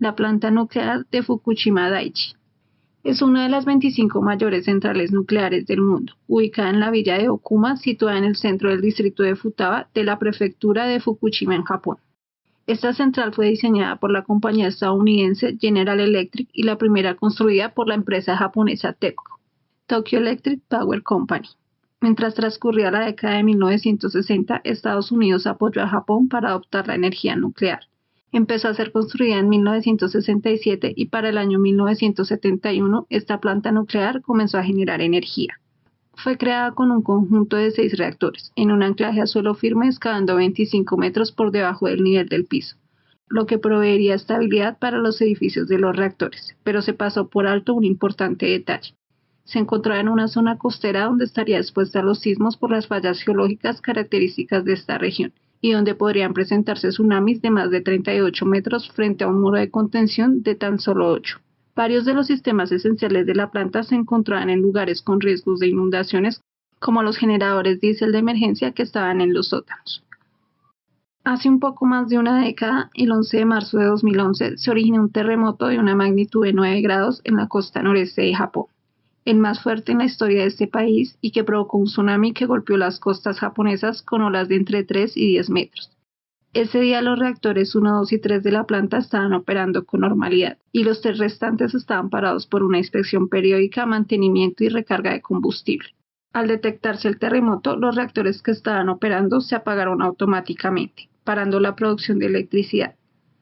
la planta nuclear de Fukushima Daiichi. Es una de las 25 mayores centrales nucleares del mundo, ubicada en la villa de Okuma, situada en el centro del distrito de Futaba de la prefectura de Fukushima en Japón. Esta central fue diseñada por la compañía estadounidense General Electric y la primera construida por la empresa japonesa TEPCO, Tokyo Electric Power Company. Mientras transcurría la década de 1960, Estados Unidos apoyó a Japón para adoptar la energía nuclear. Empezó a ser construida en 1967 y para el año 1971 esta planta nuclear comenzó a generar energía. Fue creada con un conjunto de 6 reactores, en un anclaje a suelo firme excavando 25 metros por debajo del nivel del piso, lo que proveería estabilidad para los edificios de los reactores, pero se pasó por alto un importante detalle. Se encontraba en una zona costera donde estaría expuesta a los sismos por las fallas geológicas características de esta región, y donde podrían presentarse tsunamis de más de 38 metros frente a un muro de contención de tan solo 8. Varios de los sistemas esenciales de la planta se encontraban en lugares con riesgos de inundaciones, como los generadores diésel de emergencia que estaban en los sótanos. Hace un poco más de una década, el 11 de marzo de 2011, se originó un terremoto de una magnitud de 9 grados en la costa noreste de Japón, el más fuerte en la historia de este país y que provocó un tsunami que golpeó las costas japonesas con olas de entre 3 y 10 metros. Ese día los reactores 1, 2 y 3 de la planta estaban operando con normalidad y los 3 restantes estaban parados por una inspección periódica, mantenimiento y recarga de combustible. Al detectarse el terremoto, los reactores que estaban operando se apagaron automáticamente, parando la producción de electricidad.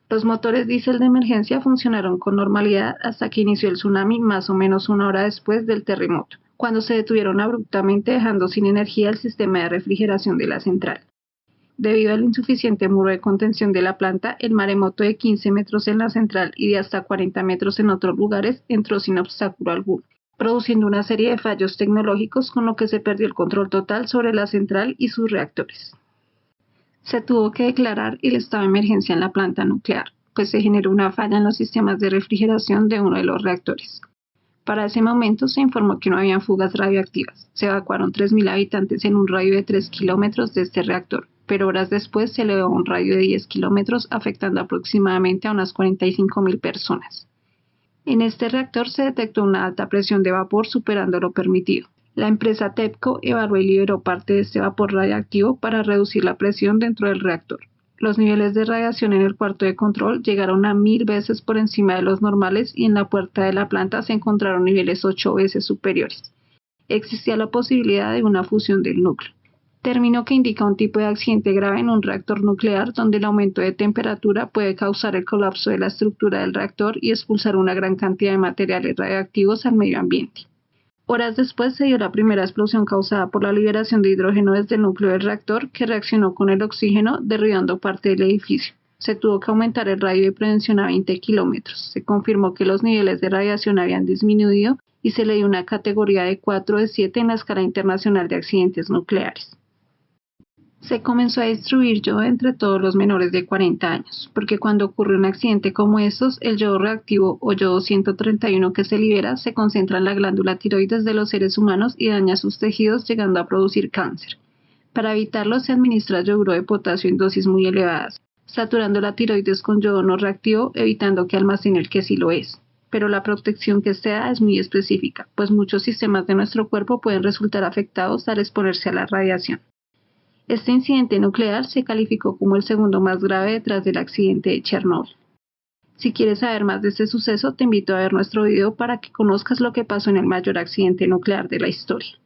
Los motores diésel de emergencia funcionaron con normalidad hasta que inició el tsunami más o menos una hora después del terremoto, cuando se detuvieron abruptamente dejando sin energía el sistema de refrigeración de la central. Debido al insuficiente muro de contención de la planta, el maremoto de 15 metros en la central y de hasta 40 metros en otros lugares entró sin obstáculo alguno, produciendo una serie de fallos tecnológicos con lo que se perdió el control total sobre la central y sus reactores. Se tuvo que declarar el estado de emergencia en la planta nuclear, pues se generó una falla en los sistemas de refrigeración de uno de los reactores. Para ese momento se informó que no habían fugas radioactivas. Se evacuaron 3.000 habitantes en un radio de 3 kilómetros de este reactor, pero horas después se elevó a un radio de 10 kilómetros, afectando aproximadamente a unas 45.000 personas. En este reactor se detectó una alta presión de vapor superando lo permitido. La empresa TEPCO evaluó y liberó parte de este vapor radiactivo para reducir la presión dentro del reactor. Los niveles de radiación en el cuarto de control llegaron a 1.000 veces por encima de los normales y en la puerta de la planta se encontraron niveles 8 veces superiores. Existía la posibilidad de una fusión del núcleo. Término que indica un tipo de accidente grave en un reactor nuclear donde el aumento de temperatura puede causar el colapso de la estructura del reactor y expulsar una gran cantidad de materiales radiactivos al medio ambiente. Horas después se dio la primera explosión causada por la liberación de hidrógeno desde el núcleo del reactor que reaccionó con el oxígeno derribando parte del edificio. Se tuvo que aumentar el radio de prevención a 20 kilómetros. Se confirmó que los niveles de radiación habían disminuido y se le dio una categoría de 4 de 7 en la escala internacional de accidentes nucleares. Se comenzó a distribuir yodo entre todos los menores de 40 años, porque cuando ocurre un accidente como estos, el yodo reactivo o yodo 131 que se libera se concentra en la glándula tiroides de los seres humanos y daña sus tejidos llegando a producir cáncer. Para evitarlo se administra yoduro de potasio en dosis muy elevadas, saturando la tiroides con yodo no reactivo, evitando que almacene el que sí lo es. Pero la protección que se da es muy específica, pues muchos sistemas de nuestro cuerpo pueden resultar afectados al exponerse a la radiación. Este incidente nuclear se calificó como el segundo más grave detrás del accidente de Chernóbil. Si quieres saber más de este suceso, te invito a ver nuestro video para que conozcas lo que pasó en el mayor accidente nuclear de la historia.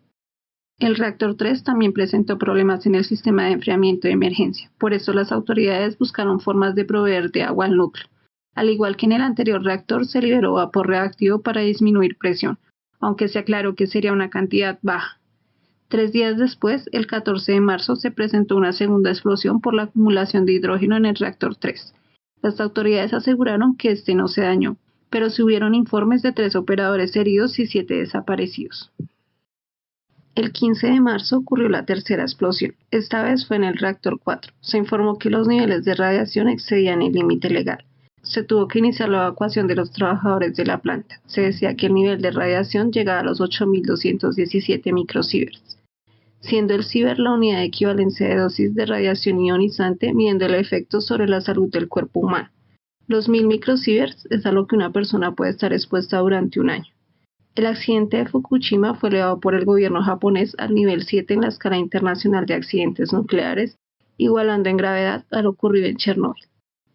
El reactor 3 también presentó problemas en el sistema de enfriamiento de emergencia, por eso las autoridades buscaron formas de proveer de agua al núcleo. Al igual que en el anterior reactor, se liberó vapor reactivo para disminuir presión, aunque se aclaró que sería una cantidad baja. 3 días después, el 14 de marzo, se presentó una segunda explosión por la acumulación de hidrógeno en el reactor 3. Las autoridades aseguraron que este no se dañó, pero se hubieron informes de 3 operadores heridos y 7 desaparecidos. El 15 de marzo ocurrió la tercera explosión. Esta vez fue en el reactor 4. Se informó que los niveles de radiación excedían el límite legal. Se tuvo que iniciar la evacuación de los trabajadores de la planta. Se decía que el nivel de radiación llegaba a los 8.217 microsieverts, siendo el sievert la unidad de equivalencia de dosis de radiación ionizante midiendo el efecto sobre la salud del cuerpo humano. Los 1000 microsieverts es a lo que una persona puede estar expuesta durante un año. El accidente de Fukushima fue elevado por el gobierno japonés al nivel 7 en la escala internacional de accidentes nucleares, igualando en gravedad a lo ocurrido en Chernóbil.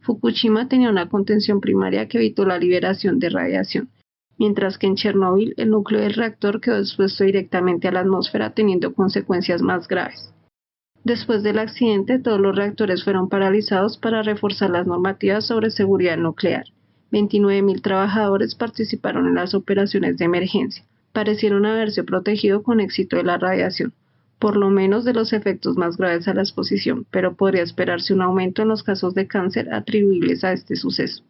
Fukushima tenía una contención primaria que evitó la liberación de radiación, mientras que en Chernóbil el núcleo del reactor quedó expuesto directamente a la atmósfera teniendo consecuencias más graves. Después del accidente, todos los reactores fueron paralizados para reforzar las normativas sobre seguridad nuclear. 29.000 trabajadores participaron en las operaciones de emergencia. Parecieron haberse protegido con éxito de la radiación, por lo menos de los efectos más graves a la exposición, pero podría esperarse un aumento en los casos de cáncer atribuibles a este suceso.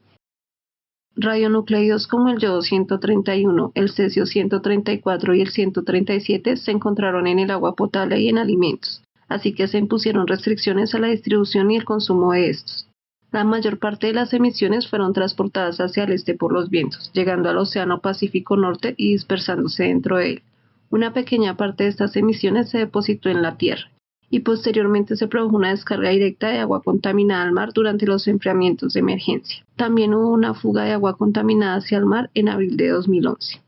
Radionucleidos como el yodo-131, el cesio-134 y el 137 se encontraron en el agua potable y en alimentos, así que se impusieron restricciones a la distribución y el consumo de estos. La mayor parte de las emisiones fueron transportadas hacia el este por los vientos, llegando al Océano Pacífico Norte y dispersándose dentro de él. Una pequeña parte de estas emisiones se depositó en la Tierra, y posteriormente se produjo una descarga directa de agua contaminada al mar durante los enfriamientos de emergencia. También hubo una fuga de agua contaminada hacia el mar en abril de 2011.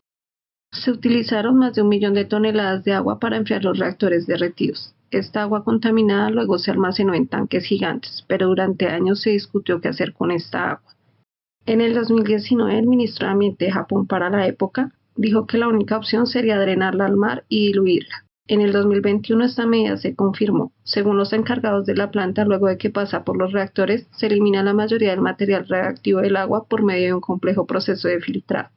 Se utilizaron más de 1 millón de toneladas de agua para enfriar los reactores derretidos. Esta agua contaminada luego se almacenó en tanques gigantes, pero durante años se discutió qué hacer con esta agua. En el 2019, el ministro de Ambiente de Japón para la época dijo que la única opción sería drenarla al mar y diluirla. En el 2021 esta medida se confirmó. Según los encargados de la planta, luego de que pasa por los reactores, se elimina la mayoría del material radiactivo del agua por medio de un complejo proceso de filtrado.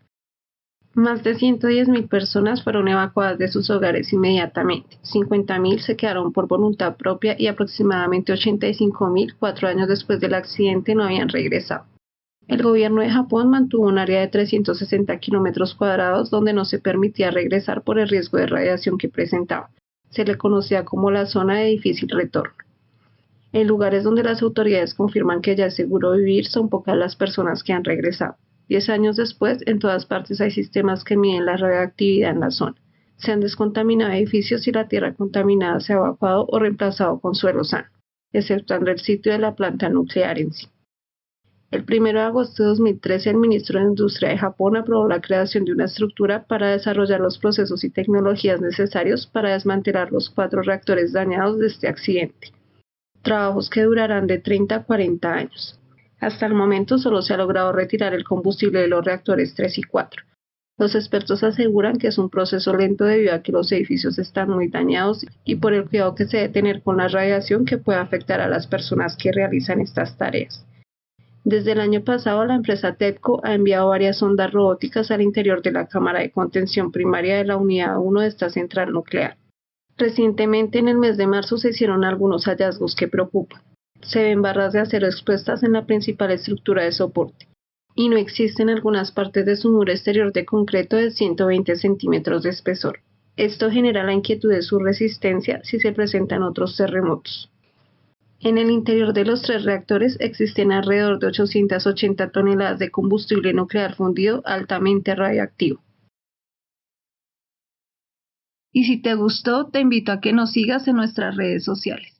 Más de 110.000 personas fueron evacuadas de sus hogares inmediatamente. 50.000 se quedaron por voluntad propia y aproximadamente 85.000, 4 años después del accidente, no habían regresado. El gobierno de Japón mantuvo un área de 360 kilómetros cuadrados donde no se permitía regresar por el riesgo de radiación que presentaba. Se le conocía como la zona de difícil retorno. En lugares donde las autoridades confirman que ya es seguro vivir, son pocas las personas que han regresado. 10 años después, en todas partes hay sistemas que miden la radioactividad en la zona. Se han descontaminado edificios y la tierra contaminada se ha evacuado o reemplazado con suelo sano, exceptuando el sitio de la planta nuclear en sí. El 1 de agosto de 2013, el ministro de Industria de Japón aprobó la creación de una estructura para desarrollar los procesos y tecnologías necesarios para desmantelar los 4 reactores dañados de este accidente. Trabajos que durarán de 30 a 40 años. Hasta el momento solo se ha logrado retirar el combustible de los reactores 3 y 4. Los expertos aseguran que es un proceso lento debido a que los edificios están muy dañados y por el cuidado que se debe tener con la radiación que puede afectar a las personas que realizan estas tareas. Desde el año pasado, la empresa TEPCO ha enviado varias sondas robóticas al interior de la cámara de contención primaria de la unidad 1 de esta central nuclear. Recientemente, en el mes de marzo, se hicieron algunos hallazgos que preocupan. Se ven barras de acero expuestas en la principal estructura de soporte, y no existen algunas partes de su muro exterior de concreto de 120 centímetros de espesor. Esto genera la inquietud de su resistencia si se presentan otros terremotos. En el interior de los 3 reactores existen alrededor de 880 toneladas de combustible nuclear fundido altamente radioactivo. Y si te gustó, te invito a que nos sigas en nuestras redes sociales.